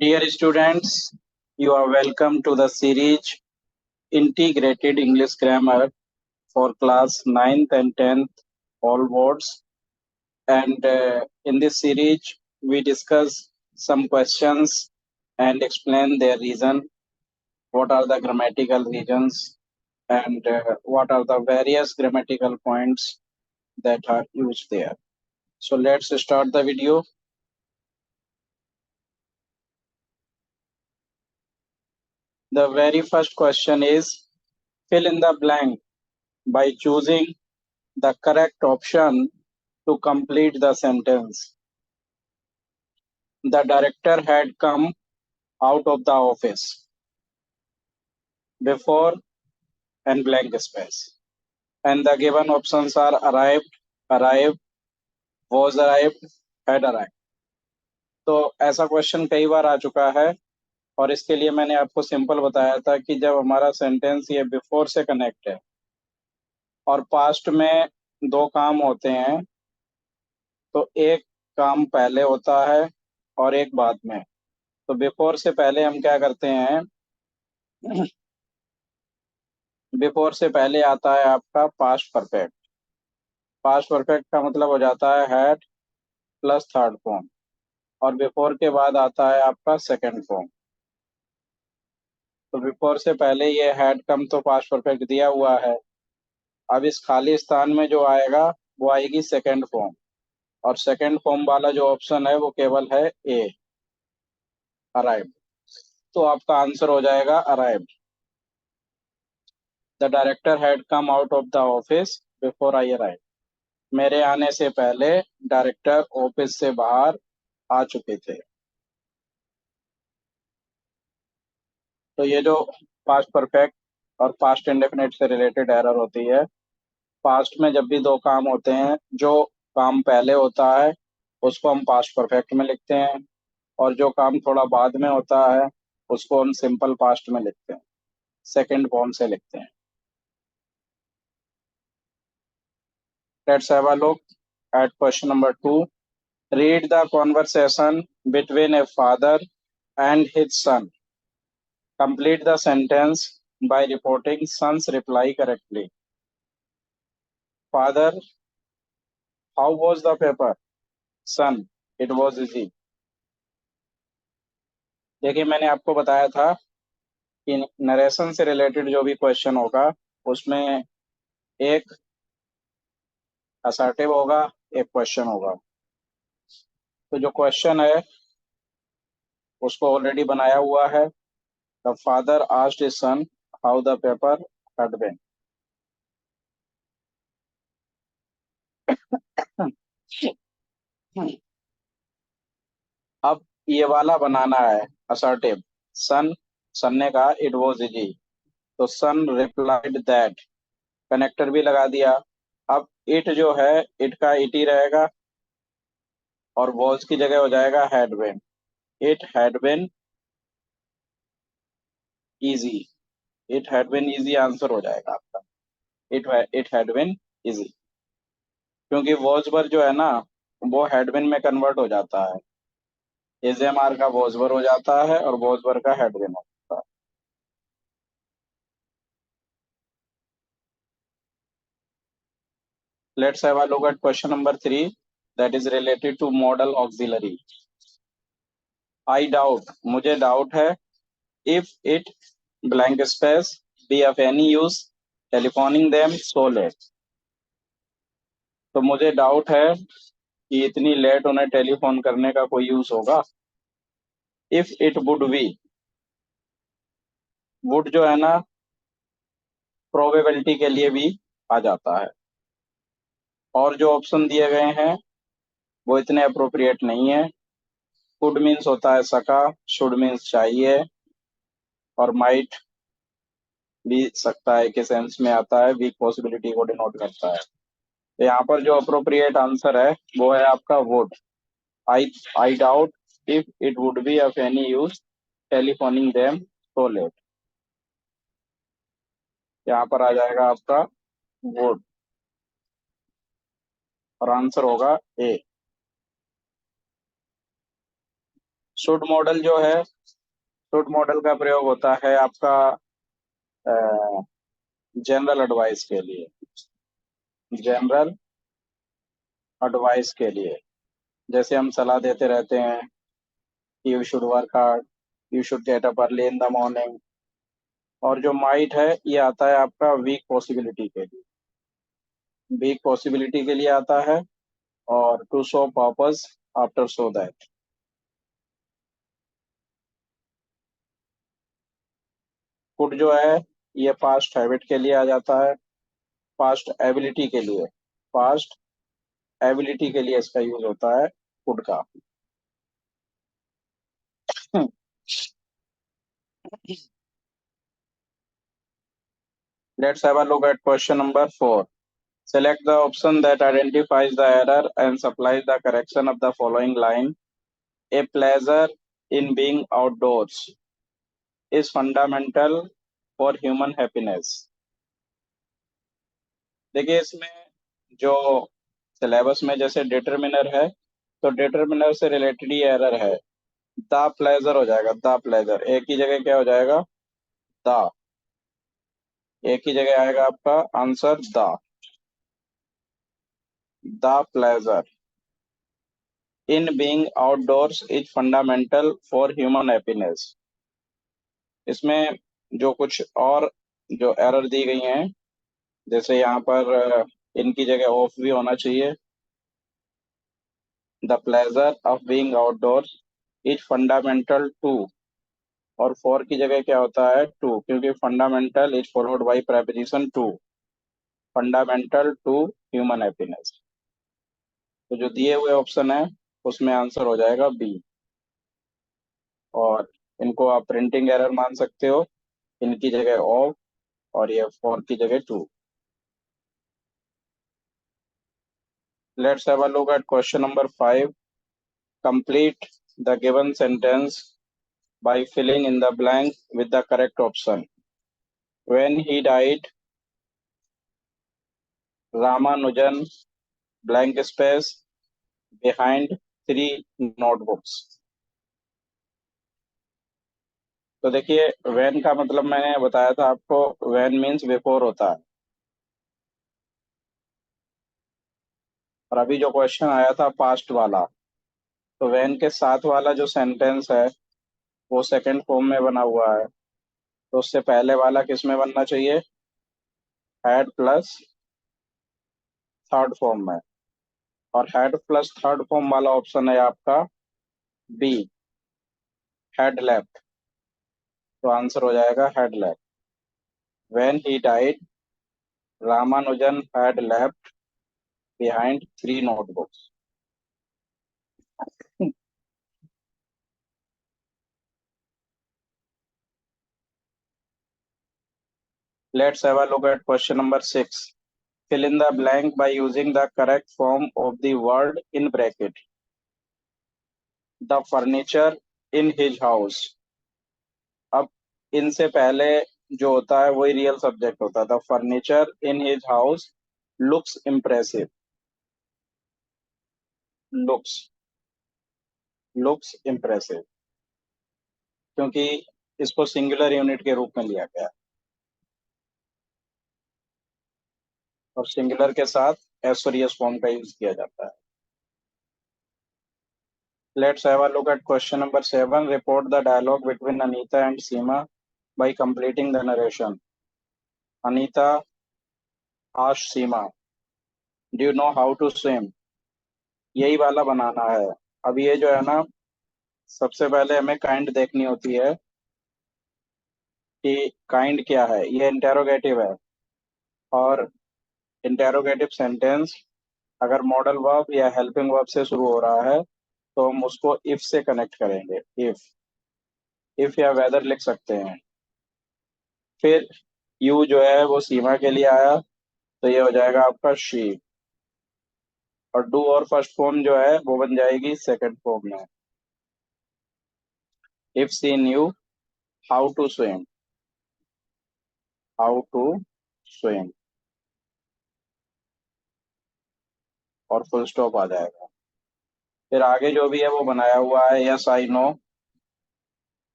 Dear students, you are welcome to the series Integrated English Grammar for class 9th and 10th all words. And in this series, we discuss some questions and explain their reason, what are the grammatical reasons, and what are the various grammatical points that are used there. So let's start the video. The very first question is fill in the blank by choosing the correct option to complete the sentence. The director had come out of the office before and blank space. And the given options are arrived, arrived, was arrived, had arrived. तो ऐसा question कई बार आ चुका है और इसके लिए मैंने आपको सिंपल बताया था कि जब हमारा सेंटेंस ये बिफोर से कनेक्ट है और पास्ट में दो काम होते हैं तो एक काम पहले होता है और एक बाद में। तो बिफोर से पहले हम क्या करते हैं, बिफोर से पहले आता है आपका पास्ट परफेक्ट। पास्ट परफेक्ट का मतलब हो जाता है हैड प्लस थर्ड फॉर्म, और बिफोर के बाद आता है आपका सेकंड फॉर्म। तो बिफोर से पहले ये हैड कम तो पास्ट परफेक्ट दिया हुआ है। अब इस खाली स्थान में जो आएगा वो आएगी सेकंड फॉर्म, और सेकंड फॉर्म वाला जो ऑप्शन है वो केवल है ए, अराइव। तो आपका आंसर हो जाएगा arrive. The director had come out of the office before I arrive. मेरे आने से पहले डायरेक्टर ऑफिस से बाहर आ चुके थे। तो ये जो पास्ट परफेक्ट और पास्ट इंडेफिनिट से रिलेटेड एरर होती है, पास्ट में जब भी दो काम होते हैं, जो काम पहले होता है उसको हम पास्ट परफेक्ट में लिखते हैं, और जो काम थोड़ा बाद में होता है उसको हम सिंपल पास्ट में लिखते हैं, सेकंड फॉर्म से लिखते हैं। Let's have a look at question number 2। Read the conversation between a father and his son. Complete the sentence by reporting son's reply correctly. Father, how was the paper? Son, it was easy. देखिए, मैंने आपको बताया था कि narration से related जो भी question होगा उसमें एक असर्टिव होगा, एक क्वेश्चन होगा। तो जो क्वेश्चन है उसको ऑलरेडी बनाया हुआ है। The father asked his son how the paper had been. अब ये वाला बनाना है असर्टिव। सन, सन ने कहा इट वॉज इजी, तो सन रिप्लाइड दैट, कनेक्टर भी लगा दिया। अब इट जो है, इट का इट ही रहेगा और वॉज की जगह हो जाएगा had been. It had been easy, it had been easy answer हो जाएगा आपका। इट हैड बीन इजी, क्योंकि वॉज पर जो है ना वो हैड बीन में कन्वर्ट हो जाता है। एजएमआर का वॉज पर हो जाता है और वॉज पर का हैड बीन हो जाता है। Let's have a look at question number 3, that is related to modal auxiliary. I doubt, मुझे डाउट है, if it blank space be of any use telephoning them so late। तो मुझे doubt है कि इतनी लेट उन्हें टेलीफोन करने का कोई यूज होगा। If it would be, would जो है ना प्रोबेबिलिटी के लिए भी आ जाता है, और जो ऑप्शन दिए गए हैं वो इतने अप्रोप्रिएट नहीं है। कुड मीन्स होता है सका, शुड मीन्स चाहिए, और माइट भी सकता है के सेंस में आता है, वीक पॉसिबिलिटी को डिनोट करता है। तो यहाँ पर जो अप्रोप्रिएट आंसर है वो है आपका would. I I doubt if it would be of any use telephoning them so late। यहाँ पर आ जाएगा आपका would, और आंसर होगा ए। शुड मॉडल जो है, शुड मॉडल का प्रयोग होता है आपका जनरल एडवाइस के लिए, जनरल एडवाइस के लिए। जैसे हम सलाह देते रहते हैं कि you should work hard, you should get up early in the morning. और जो माइट है ये आता है आपका वीक पॉसिबिलिटी के लिए, वीक पॉसिबिलिटी के लिए आता है। और to show purpose after so that. Could जो है ये पास्ट हैबिट के लिए आ जाता है, पास्ट एबिलिटी के लिए, पास्ट एबिलिटी के लिए इसका यूज होता है कुड का। Let's have a look at question number 4। Select the option that identifies the error and supplies the correction of the following line. A pleasure in being outdoors is fundamental for human happiness. देखिए इसमें जो syllabus में जैसे determiner है, तो determiner से related ही error है। The pleasure हो जाएगा, द प्लेजर एक ही जगह क्या हो जाएगा, द, एक ही जगह आएगा आपका answer the pleasure in being outdoors is fundamental for human happiness. इसमें जो कुछ और जो एरर दी गई हैं, जैसे यहाँ पर इनकी जगह ऑफ भी होना चाहिए। The pleasure of being outdoors is fundamental to, और फॉर की जगह क्या होता है टू, क्योंकि fundamental is followed by preposition to, fundamental to human happiness. तो जो दिए हुए ऑप्शन है उसमें आंसर हो जाएगा बी। और इनको आप प्रिंटिंग एरर मान सकते हो, इनकी जगह ऑफ और ये फॉर की जगह to. Let's have a look at question number 5। Complete the given sentence by filling in the blank with the correct option. When he died, Ramanujan blank space behind three notebooks. तो देखिए when का मतलब मैंने बताया था आपको, when means before होता है। और अभी जो क्वेश्चन आया था पास्ट वाला, तो when के साथ वाला जो सेंटेंस है वो सेकंड फॉर्म में बना हुआ है, तो उससे पहले वाला किस में बनना चाहिए, हैड प्लस थर्ड फॉर्म में। और हेड प्लस थर्ड फॉर्म वाला ऑप्शन है आपका बी, हेड लेफ्ट। तो आंसर हो जाएगा head left. When he died Ramanujan had left behind three notebooks. Let's have a look at question number 6। fill in the blank by using the correct form of the word in bracket. The furniture in his house. अब इनसे पहले जो होता है वही real subject होता है। The furniture in his house looks impressive, looks, looks impressive, क्योंकि इसको सिंगुलर यूनिट के रूप में लिया गया है और सिंगुलर के साथ एसोरियस फॉर्म का यूज किया जाता है। Let's have a look at question number 7। Report the dialogue between Anita and Seema by completing the narration. Anita asked Seema, do you know how to swim. यही वाला बनाना है। अब ये जो है ना, सबसे पहले हमें काइंड देखनी होती है कि काइंड क्या है। ये इंटेरोगेटिव है, और इंटेरोगेटिव सेंटेंस अगर मॉडल वर्ब या हेल्पिंग वर्ब से शुरू हो रहा है तो हम उसको इफ से कनेक्ट करेंगे। इफ या वेदर लिख सकते हैं। फिर यू जो है वो सीमा के लिए आया, तो ये हो जाएगा आपका शी। और डू और फर्स्ट फॉर्म जो है वो बन जाएगी सेकंड फॉर्म में। If she knew how to swim, how to swim, और फुल स्टॉप आ जाएगा। फिर आगे जो भी है वो बनाया हुआ है, yes I know,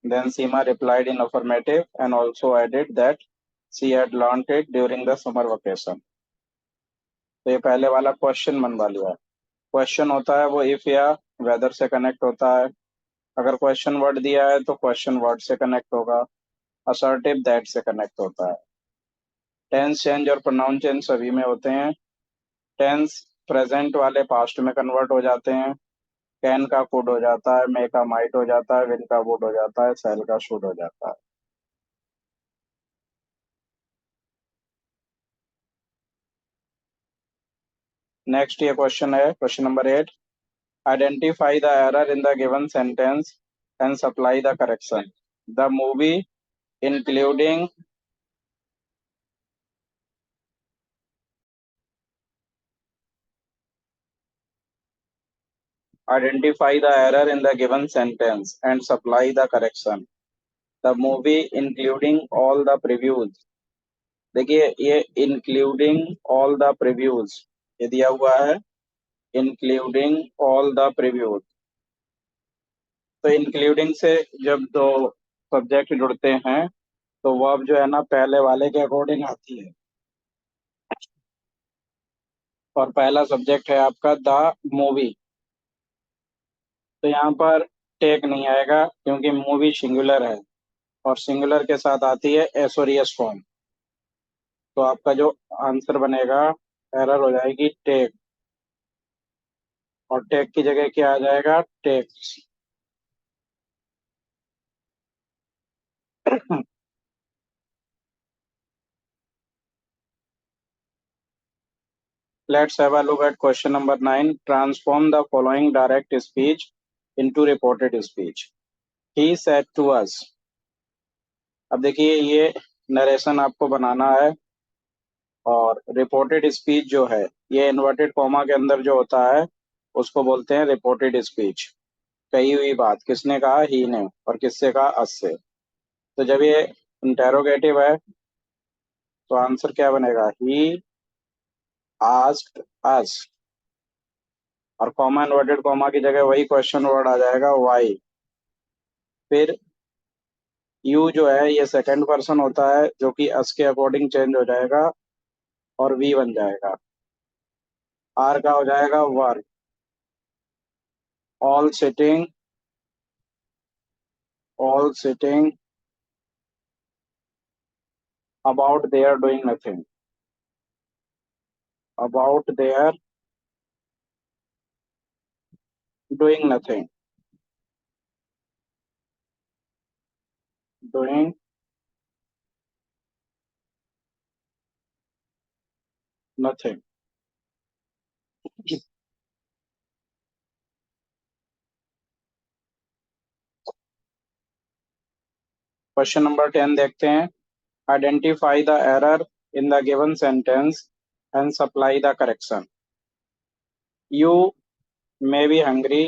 Then Seema replied in affirmative and also added that she had learnt it during the summer vacation. तो ये पहले वाला क्वेश्चन बनवा लिया। क्वेश्चन होता है वो इफ या वेदर से कनेक्ट होता है। अगर क्वेश्चन वर्ड दिया है तो क्वेश्चन वर्ड से कनेक्ट होगा। असर्टिव दैट से कनेक्ट होता है। टेंस चेंज और प्रोनाउन चेंज सभी में होते हैं। टेंस प्रेजेंट वाले पास्ट में कन्वर्ट हो जाते हैं। कैन का कुड हो जाता है, मे का माइट हो जाता है, विल का वुड हो जाता है, सेल का शुड हो जाता है। नेक्स्ट ये क्वेश्चन है, question number 8। Identify the error in the given sentence and supply the correction. The movie including identify the error in the given sentence and supply the correction. The movie including all the previews। देखिए ये including all the previews ये दिया हुआ है, including all the previews। तो including से जब दो सब्जेक्ट जुड़ते हैं तो वर्ब जो है ना पहले वाले के अकॉर्डिंग आती है। और पहला सब्जेक्ट है आपका द मूवी, तो यहाँ पर टेक नहीं आएगा क्योंकि मूवी सिंगुलर है और सिंगुलर के साथ आती है एसोरियस फॉर्म। तो आपका जो आंसर बनेगा, एरर हो जाएगी टेक, और टेक की जगह क्या आ जाएगा, takes. Let's have a look at question number 9। Transform the following direct speech into reported speech. He said to us. अब देखिए ये नरेशन आपको बनाना है, और रिपोर्टेड स्पीच जो है ये इन्वर्टेड कॉमा के अंदर जो होता है उसको बोलते हैं रिपोर्टेड स्पीच। कही हुई बात किसने कहा, ही ने, और किससे कहा, अस से। तो जब ये इंटेरोगेटिव है तो आंसर क्या बनेगा, ही आस्क्ड अस। और कॉमा इन्वर्टेड कॉमा की जगह वही क्वेश्चन वर्ड आ जाएगा, वाई। फिर यू जो है ये सेकंड पर्सन होता है जो कि अस के अकॉर्डिंग चेंज हो जाएगा और वी बन जाएगा। आर का हो जाएगा वर। All sitting, all sitting about their doing nothing, about their doing nothing, doing nothing. Question number 10 देखते हैं। Identify the error in the given sentence and supply the correction. You may be hungry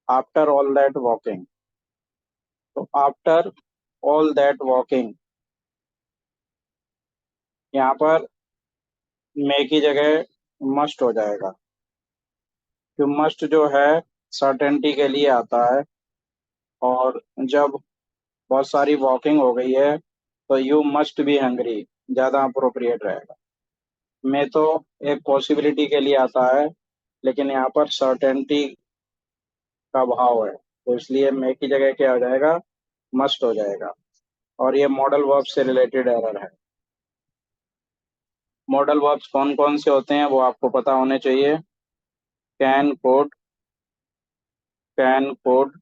after all that walking. तो after all that walking यहाँ पर मे की जगह must हो जाएगा, क्यों मस्ट जो है सर्टेनिटी के लिए आता है। और जब बहुत सारी वॉकिंग हो गई है तो यू मस्ट बी हंग्री ज़्यादा अप्रोप्रिएट रहेगा। मे तो एक पॉसिबिलिटी के लिए आता है, लेकिन यहाँ पर सर्टेनिटी का भाव है, तो इसलिए मे की जगह क्या हो जाएगा, मस्ट हो जाएगा। और ये मॉडल वर्ब से रिलेटेड एरर है। मॉडल वर्ब्स कौन कौन से होते हैं वो आपको पता होने चाहिए। Can could, can could,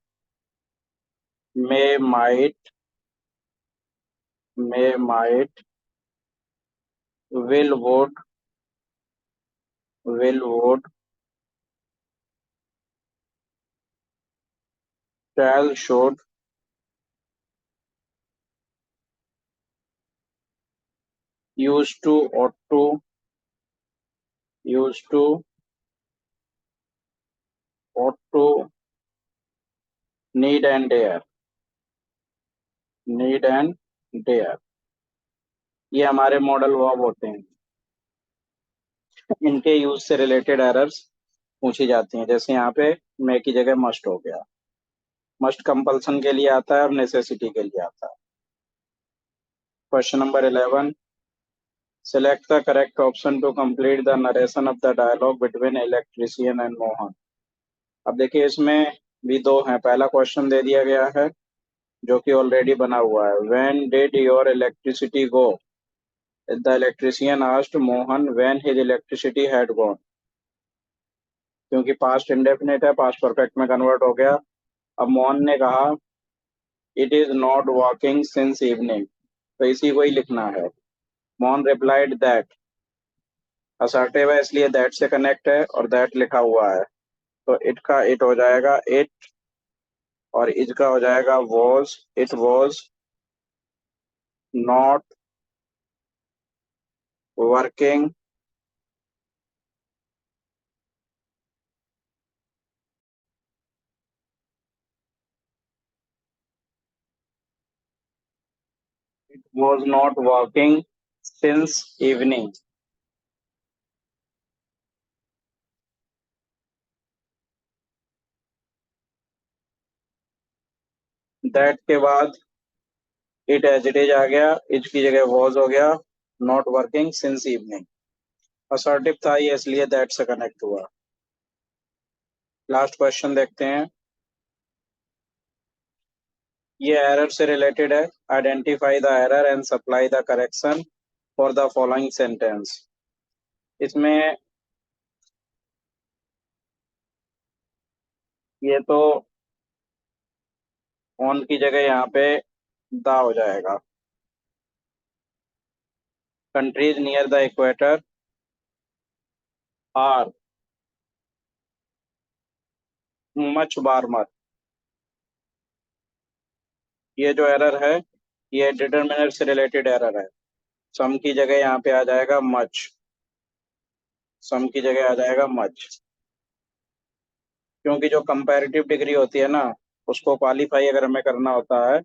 may might, may might, will would, will would, shall should, used to, ought to, used to, ought to, need and dare, need and dare. ये हमारे मॉडल वर्ब होते हैं। इनके यूज से related errors पूछी जाती हैं, जैसे यहाँ पे मे की जगह मस्ट हो गया। मस्ट कंपल्सन के लिए आता है और नेसेसिटी के लिए आता है। Question number 11, select the correct option to complete the narration of the dialogue between electrician and Mohan. अब देखिए इसमें भी दो हैं। पहला क्वेश्चन दे दिया गया है जो कि ऑलरेडी बना हुआ है, when did your electricity go? The electrician asked Mohan when his electricity had gone। क्योंकि पास्ट इंडेफिनिट है, पास्ट परफेक्ट में कन्वर्ट हो गया। अब मोहन ने कहा it is not working since evening, तो इसी को ही लिखना है। मोहन रिप्लाइड दैट, असर्टिव है इसलिए दैट से कनेक्ट है और दैट लिखा हुआ है, तो इट का इट हो जाएगा इट, और इज का हो जाएगा was. It was not working was not working since evening। That के बाद इट एज इट इज आ गया, इज की जगह वॉज हो गया, not working since evening. Assertive था ये इसलिए दैट से कनेक्ट हुआ। लास्ट क्वेश्चन देखते हैं, ये एरर से रिलेटेड है। Identify the error and supply the correction for the following sentence. इसमें ये तो ऑन की जगह यहाँ पे दा हो जाएगा। Countries near the equator are much warmer. ये जो एरर है ये डिटरमिनर से रिलेटेड एरर है। सम की जगह यहाँ पे आ जाएगा मच, सम की जगह आ जाएगा मच। क्योंकि जो कंपैरेटिव डिग्री होती है ना, उसको क्वालिफाई अगर हमें करना होता है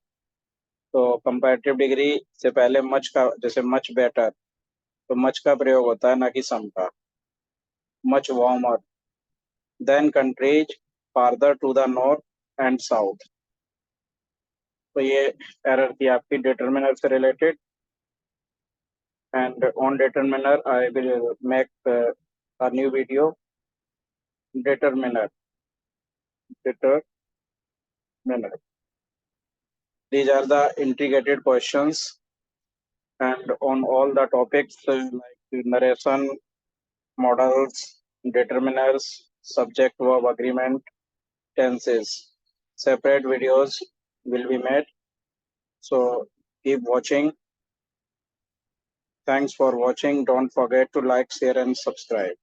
तो कंपैरेटिव डिग्री से पहले मच का, जैसे मच बेटर, तो मच का प्रयोग होता है ना कि सम का। Much warmer than countries farther to the north and south. तो ये एरर थी आपकी डिटरमिनर से रिलेटेड। And on determiner I will make a new video, determiner, determiner। These are the integrated questions, and on all the topics like narration, models, determiners, subject verb agreement, tenses. Separate videos will be made. So keep watching. Thanks for watching. Don't forget to like, share, and subscribe.